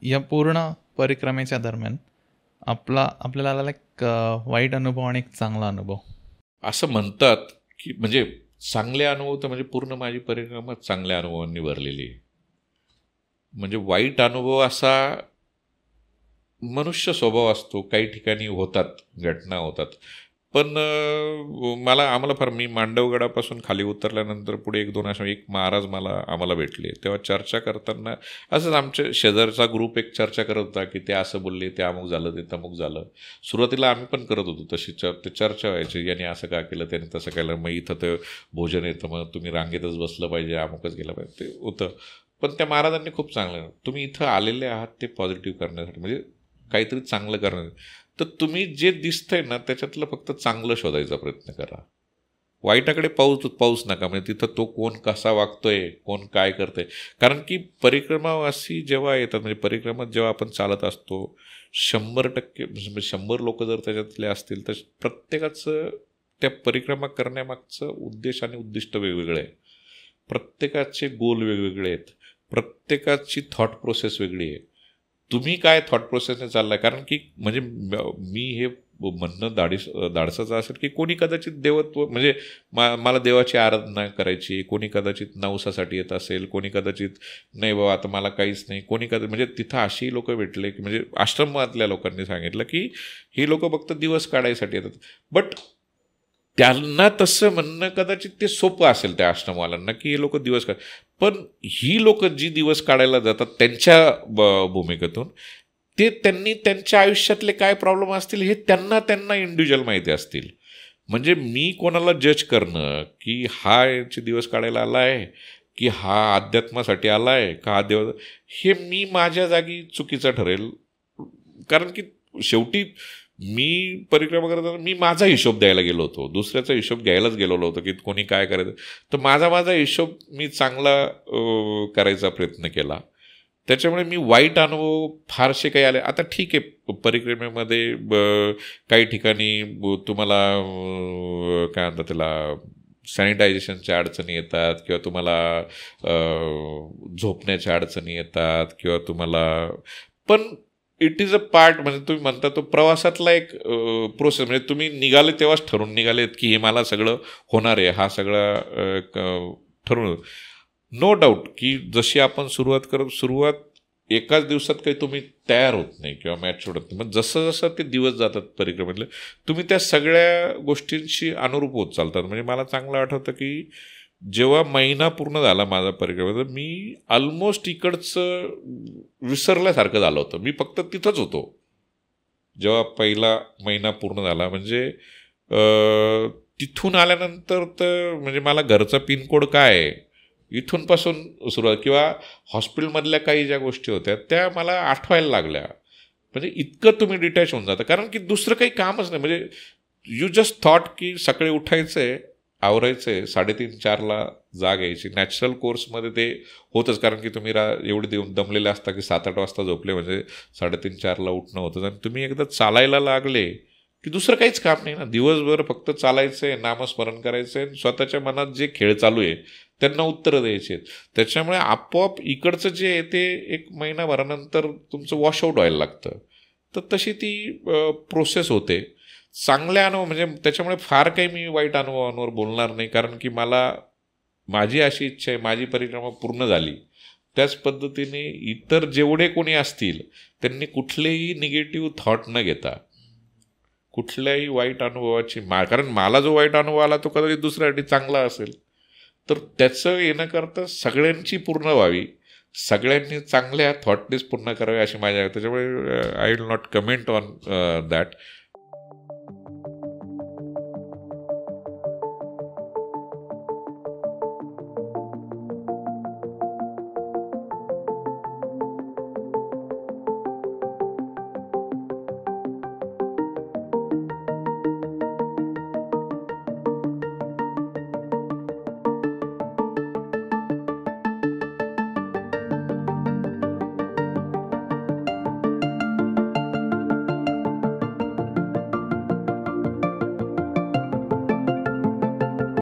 या पूर्ण परिक्रमेच्या दरम्यान आपल्याला आलेला एक वाईट अनुभव आणि एक चांगला अनुभव? असं म्हणतात की म्हणजे चांगले अनुभव तर म्हणजे पूर्ण माझी परिक्रमा चांगल्या अनुभवांनी भरलेली आहे. म्हणजे वाईट अनुभव असा मनुष्य स्वभाव असतो, काही ठिकाणी होतात, घटना होतात. पण आम्हाला फार मी मांडवगडापासून खाली उतरल्यानंतर पुढे 1-2 असे एक महाराज आम्हाला भेटले. तेव्हा चर्चा करताना असंच आमच्या शेजारचा ग्रुप एक चर्चा करत होता की ते असं बोलले, ते अमुक झालं, ते तमुक झालं. सुरुवातीला आम्ही पण करत होतो तशी ते चर्चा व्हायची, याने असं का केलं, त्याने तसं केलं, मग इथं तर भोजन येतं, मग तुम्ही रांगेतच बसलं पाहिजे, अमुकच गेलं पाहिजे, ते होतं. पण त्या महाराजांनी खूप चांगलं, तुम्ही इथं आलेले आहात ते पॉझिटिव्ह करण्यासाठी, म्हणजे काहीतरी चांगलं करण्यासाठी. तर तुम्ही जे दिसतंय ना त्याच्यातलं फक्त चांगलं शोधायचा प्रयत्न करा. वाईटाकडे पाऊस नका. म्हणजे तिथं तो कोण कसा वागतोय, कोण काय करतंय. कारण की परिक्रमावासी जेव्हा येतात, म्हणजे परिक्रमात जेव्हा आपण चालत असतो, 100% म्हणजे 100 लोक जर त्याच्यातले असतील तर प्रत्येकाचं त्या परिक्रमा करण्यामागचं उद्देश आणि उद्दिष्ट वेगवेगळं आहे. प्रत्येकाचे गोल वेगवेगळे आहेत. प्रत्येकाची थॉट प्रोसेस वेगळी आहे. तुम्ही काय थॉट प्रोसेसने चाललाय, कारण की म्हणजे मी हे म्हणणं धाडसाचं असेल की कोणी कदाचित देवत्व म्हणजे मला देवाची आराधना करायची, कोणी कदाचित नवसासाठी येत असेल, कोणी कदाचित नाही बाबा आता मला काहीच नाही, कोणी कदाचित म्हणजे तिथं अशी लोक भेटले की म्हणजे आश्रमातल्या लोकांनी सांगितलं की ही लोक फक्त दिवस काढायसाठी येतात. बट त्यांना तसं म्हणणं कदाचित ते सोपं असेल त्या आश्रमवाल्यांना की हे लोक दिवस पण ही लोक जी दिवस काढायला जातात त्यांच्या भूमिकेतून त्यांनी त्यांच्या आयुष्यातले काय प्रॉब्लेम असतील हे त्यांना इंडिव्हिज्युअल माहिती असतील. म्हणजे मी कोणाला जज करणं की हा याचे दिवस काढायला आला आहे की हा अध्यात्मासाठी आला आहे का हा देव, हे मी माझ्या जागी चुकीचं ठरेल. कारण की शेवटी मी परिक्रमा करताना मी माझा हिशोब द्यायला गेलो होतो, दुसऱ्याचा हिशोब घ्यायलाच गेलेलो होतो की कोणी काय करायचं. तर माझा हिशोब मी चांगला करायचा प्रयत्न केला. त्याच्यामुळे मी वाईट अनुभव फारसे काही आले. आता ठीक आहे, परिक्रमेमध्ये काही ठिकाणी तुम्हाला काय म्हणतात त्याला सॅनिटायझेशनच्या अडचणी येतात किंवा तुम्हाला झोपण्याच्या अडचणी येतात किंवा तुम्हाला, पण इट इज अ पार्ट. म्हणजे तुम्ही म्हणता तो प्रवासातला एक प्रोसेस. म्हणजे तुम्ही निघाले तेव्हाच ठरून निघालेत की हे मला सगळं होणार आहे, हा सगळा ठरून. नो डाऊट की जशी आपण सुरुवात एकाच दिवसात काही तुम्ही तयार होत नाही किंवा मॅच सोडत नाही. मग जसं जसं ते दिवस जातात परिक्रमेतले तुम्ही त्या सगळ्या गोष्टींशी अनुरूप होत चालतात. म्हणजे मला चांगलं आठवतं की जेव्हा महिना पूर्ण झाला माझा परिक्रमेचा, मी ऑलमोस्ट इकडचं विसरल्यासारखं झालं होतं. मी फक्त तिथंच होतो जेव्हा पहिला महिना पूर्ण झाला. म्हणजे तिथून आल्यानंतर तर म्हणजे मला घरचा पिनकोड काय आहे इथूनपासून सुरुवात, किंवा हॉस्पिटलमधल्या काही ज्या गोष्टी होत्या त्या मला आठवायला लागल्या. म्हणजे इतकं तुम्ही डिटॅच होऊन जाता, कारण की दुसरं काही कामच नाही. म्हणजे यू जस्ट थॉट की सकाळी उठायचं आहे, आवरायचं आहे, 3:30-4ला जाग यायची. नॅचरल कोर्समध्ये ते होतंच, कारण की तुम्ही एवढे दमलेले असता की 7-8 वाजता झोपले म्हणजे 3:30-4ला उठणं होतं. आणि तुम्ही एकदा चालायला लागले की दुसरं काहीच काम नाही ना. दिवसभर फक्त चालायचं आहे, नामस्मरण करायचं आहे, स्वतःच्या मनात जे खेळ चालू आहे त्यांना उत्तरं द्यायची आहेत. त्याच्यामुळे आपोआप इकडचं जे आहे ते एक महिनाभरानंतर तुमचं वॉशआउट व्हायला लागतं. तर तशी ती प्रोसेस होते. चांगल्या अनुभव म्हणजे त्याच्यामुळे फार काही मी वाईट अनुभवांवर बोलणार नाही, कारण की माझी अशी इच्छा आहे, माझी परिक्रमा पूर्ण झाली. त्याच पद्धतीने इतर जेवढे कोणी असतील त्यांनी कुठलेही निगेटिव्ह थॉट न घेता कुठल्याही वाईट अनुभवाची कारण मला जो वाईट अनुभव आला तो कदाचित दुसऱ्यासाठी चांगला असेल, तर त्याचं येणं करता सगळ्यांची पूर्ण व्हावी, सगळ्यांनी चांगल्या थॉटनेस पूर्ण करावे अशी माझ्या. त्याच्यामुळे I will not comment on that.